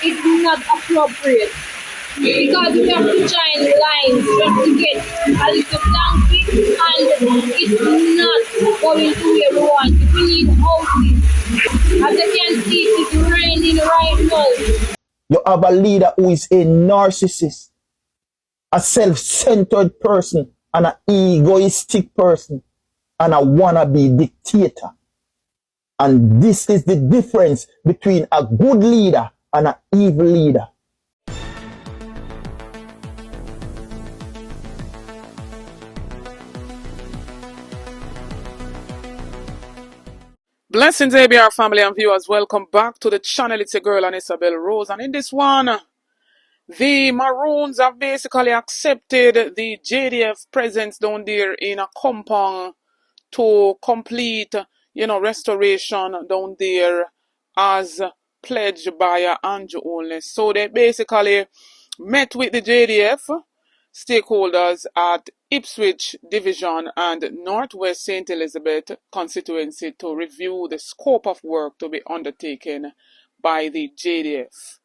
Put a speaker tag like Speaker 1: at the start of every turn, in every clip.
Speaker 1: It's not appropriate. Because we have to join lines just to get a little blanket, and it's not going to where we want. We need houses. As you can see, it's raining right now.
Speaker 2: You have a leader who is a narcissist, a self-centered person, and an egoistic person, and a wannabe dictator. And this is the difference between a good leader and an evil leader.
Speaker 3: Blessings, ABR family and viewers. Welcome back to the channel. It's your girl, Isabel Rose. And in this one, the Maroons have basically accepted the JDF presence down there in a compound to complete, restoration down there as pledged by Anju only. So they basically met with the JDF stakeholders at Ipswich Division and Northwest St. Elizabeth constituency to review the scope of work to be undertaken by the JDF.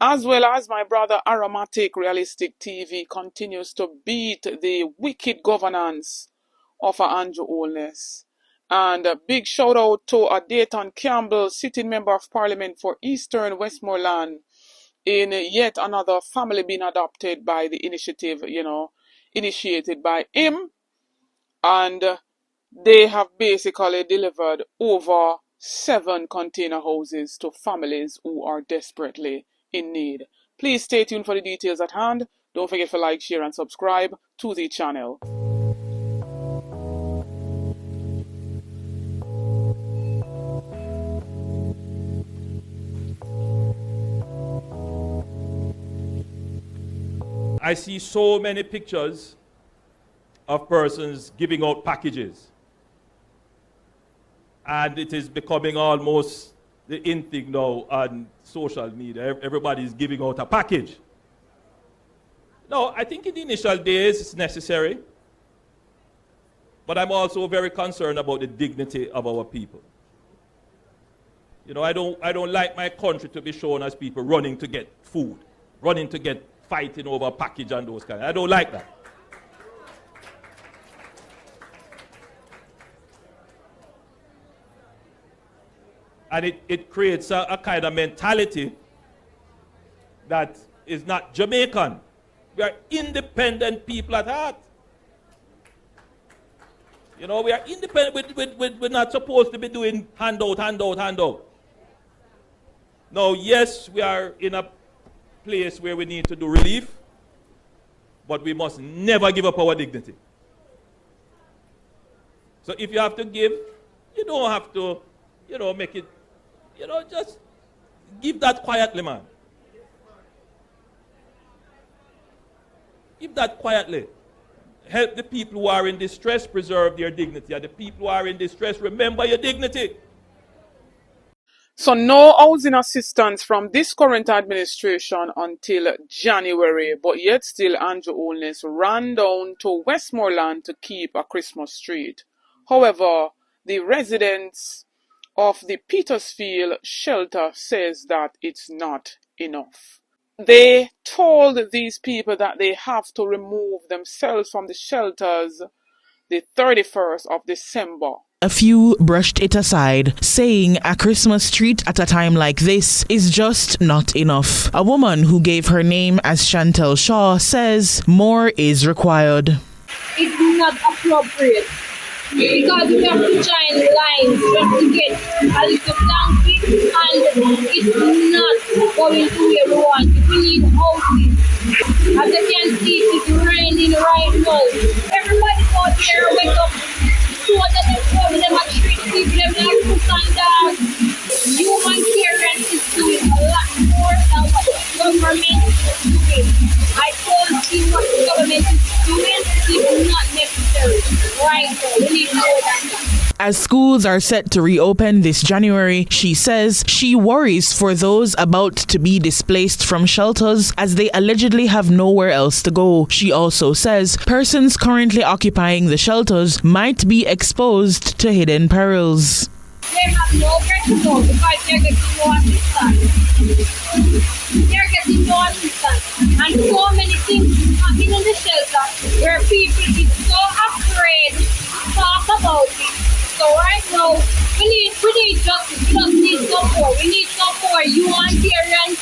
Speaker 3: As well as my brother Arrowmatic Realistic TV continues to beat the wicked governance of Anju Olness. And a big shout out to Dayton Campbell, sitting member of parliament for Eastern Westmoreland, in yet another family being adopted by the initiative, initiated by him. And they have basically delivered over 7 container houses to families who are desperately in need. Please stay tuned for the details at hand. Don't forget to like, share, and subscribe to the channel.
Speaker 4: I see so many pictures of persons giving out packages. And it is becoming almost the in thing now on social media. Everybody is giving out a package. No, I think in the initial days it's necessary. But I'm also very concerned about the dignity of our people. I don't like my country to be shown as people running to get food, running to get fighting over a package and those kind. I don't like that. And it creates a kind of mentality that is not Jamaican. We are independent people at heart. We are independent. We're not supposed to be doing handout. No, yes, we are in a place where we need to do relief, but we must never give up our dignity. So if you have to give, you don't have to, make it, just give that quietly, man. Give that quietly. Help the people who are in distress preserve their dignity. And the people who are in distress, remember your dignity.
Speaker 3: So no housing assistance from this current administration until January, but yet still Anju Olness ran down to Westmoreland to keep a Christmas street. However, the residents of the Petersfield shelter says that it's not enough. They told these people that they have to remove themselves from the shelters the 31st of December.
Speaker 5: A few brushed it aside, saying a Christmas treat at a time like this is just not enough. A woman who gave her name as Chantel Shaw says more is required.
Speaker 1: It's not appropriate. Because we have to join lines just to get a little blanket, and it's not going to where we want. We need houses. As you can see, it's raining right now. Everybody out there wake up. So that they come them and treat people them like food and dogs. Humanitarian is doing a lot more than what the government is doing. I told you what the government is doing is not necessary. Right now, we need more than that.
Speaker 5: As schools are set to reopen this January, she says she worries for those about to be displaced from shelters as they allegedly have nowhere else to go. She also says persons currently occupying the shelters might be exposed to hidden perils.
Speaker 1: They have nowhere to go because they're getting no assistance. We need justice. We just need some more. We need some more humanitarians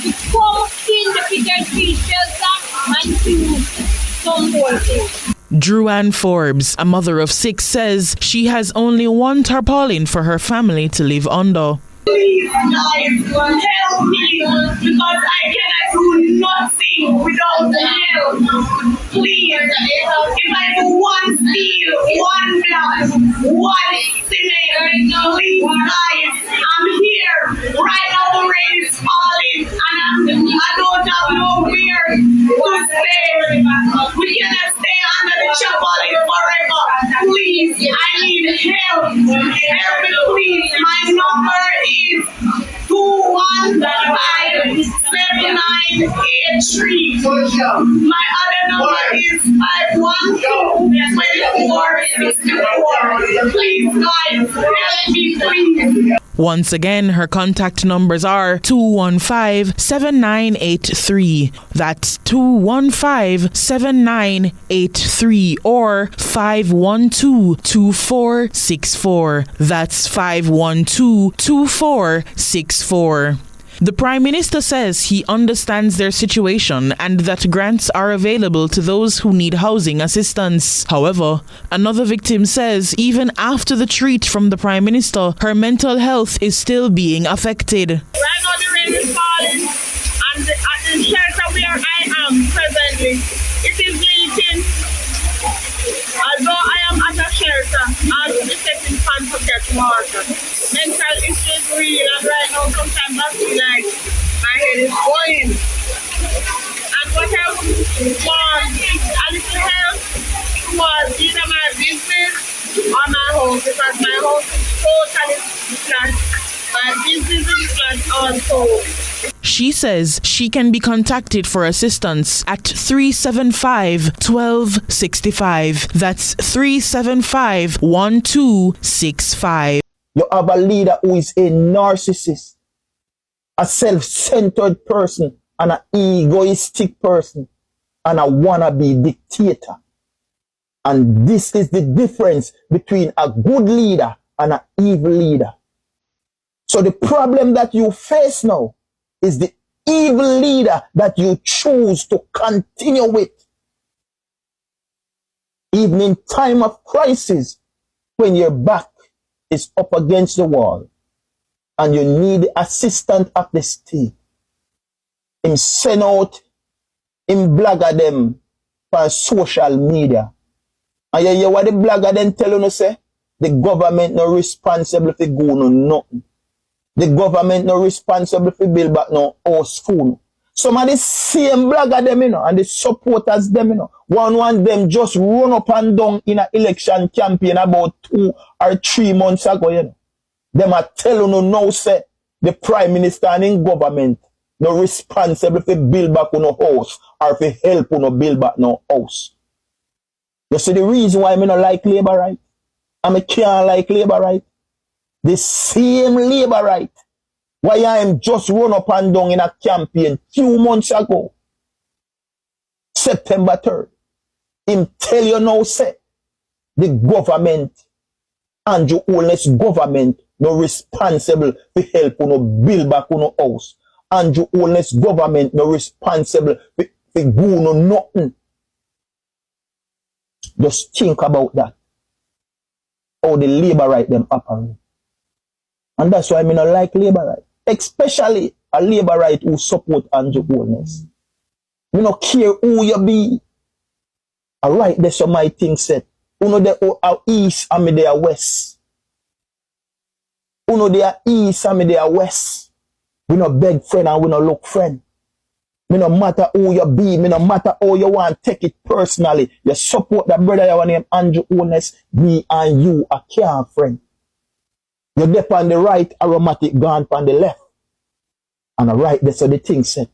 Speaker 1: to come in the Peter Tree shelter and do some more things.
Speaker 5: Drew Forbes, a mother of 6, says she has only one tarpaulin for her family to live under.
Speaker 6: Please, guys, help me, because I cannot do nothing without help. Please, if I do one steel, one block, one cement, please, guys, I'm here. Right now the rain is falling, and I don't have nowhere to stay. We cannot stay under the tarpaulin forever. Please, I need help. Help me, please. My number is 215-7983. My other number is 512-2464. Please, guys, help me, please.
Speaker 5: Once again, her contact numbers are 215-7983. That's 215-7983 or 512-2464. That's 512-2464. The Prime Minister says he understands their situation and that grants are available to those who need housing assistance. However, another victim says even after the treat from the Prime Minister, her mental health is still being affected.
Speaker 6: Right now the rain is falling and at the shelter where I am presently, it is leaking. Although I am at a shelter, I will be taking fun to get water. Mental issues real, and right now sometimes I feel like my head is going. And what I would want is a little help towards either my business or my house, because my house is totally flat. My business is flat also.
Speaker 5: She says she can be contacted for assistance at 375-1265. That's 375-1265.
Speaker 2: You have a leader who is a narcissist, a self-centered person, and an egoistic person, and a wannabe dictator. And this is the difference between a good leader and an evil leader. So the problem that you face now is the evil leader that you choose to continue with. Even in time of crisis, when your back is up against the wall and you need the assistance of the state, him send out, him blogger them for social media. And you hear what the blogger then tell you, say? The government no responsible for go no nothing. The government no responsible for build back no house school. Some of the same blogger them, and the supporters them, one them just run up and down in an election campaign about 2 or 3 months ago, Them are telling you now, say, the Prime Minister and in government no responsible for build back no house or for help no build back no house. You see the reason why I no like labor right? And I can't like labor right? The same labor right why I am just run up and down in a campaign 2 months ago, September 3rd. Him tell you now, say, the government, Anju Oates government, no responsible for help no build back no house. Anju Oates government, no responsible for do no nothing. Just think about that. How the labor right them operate. And that's why I don't like labor right. Especially a labor right who support Anju Oates. I don't care who you be. Alright, that's what my thing said. Uno they are east and me they are west. Uno they are east and me they are west. We no beg friend and we no look friend. Me no matter who you be, me no matter how you want take it personally. You support that brother you name Anju Oates, me and you a care friend. You dip on the right, Arrowmatic gone on the left. And the right, that's what the thing said.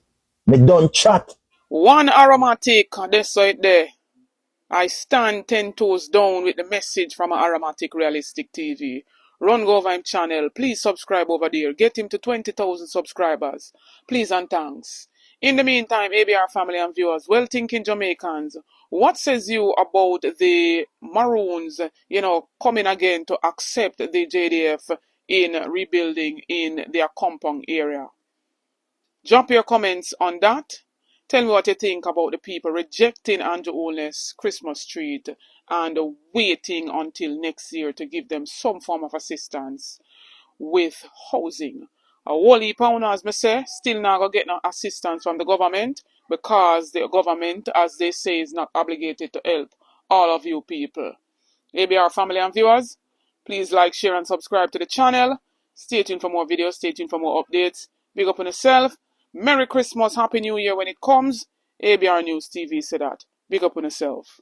Speaker 2: Me don't chat.
Speaker 3: One Arrowmatic, that's right there. I stand 10 toes down with the message from Arrowmatic Realistic TV. Run go over him channel. Please subscribe over there. Get him to 20,000 subscribers. Please and thanks. In the meantime, ABR family and viewers, well-thinking Jamaicans, what says you about the Maroons, coming again to accept the JDF in rebuilding in their compound area. Drop your comments on that. Tell me what you think about the people rejecting Anju Oates' Christmas treat and waiting until next year to give them some form of assistance with housing. A whole heap of owners, me say, still not going to get no assistance from the government because the government, as they say, is not obligated to help all of you people. ABR family and viewers, please like, share and subscribe to the channel. Stay tuned for more videos, stay tuned for more updates. Big up on yourself. Merry Christmas, Happy New Year when it comes. ABR News TV said that. Big up on yourself.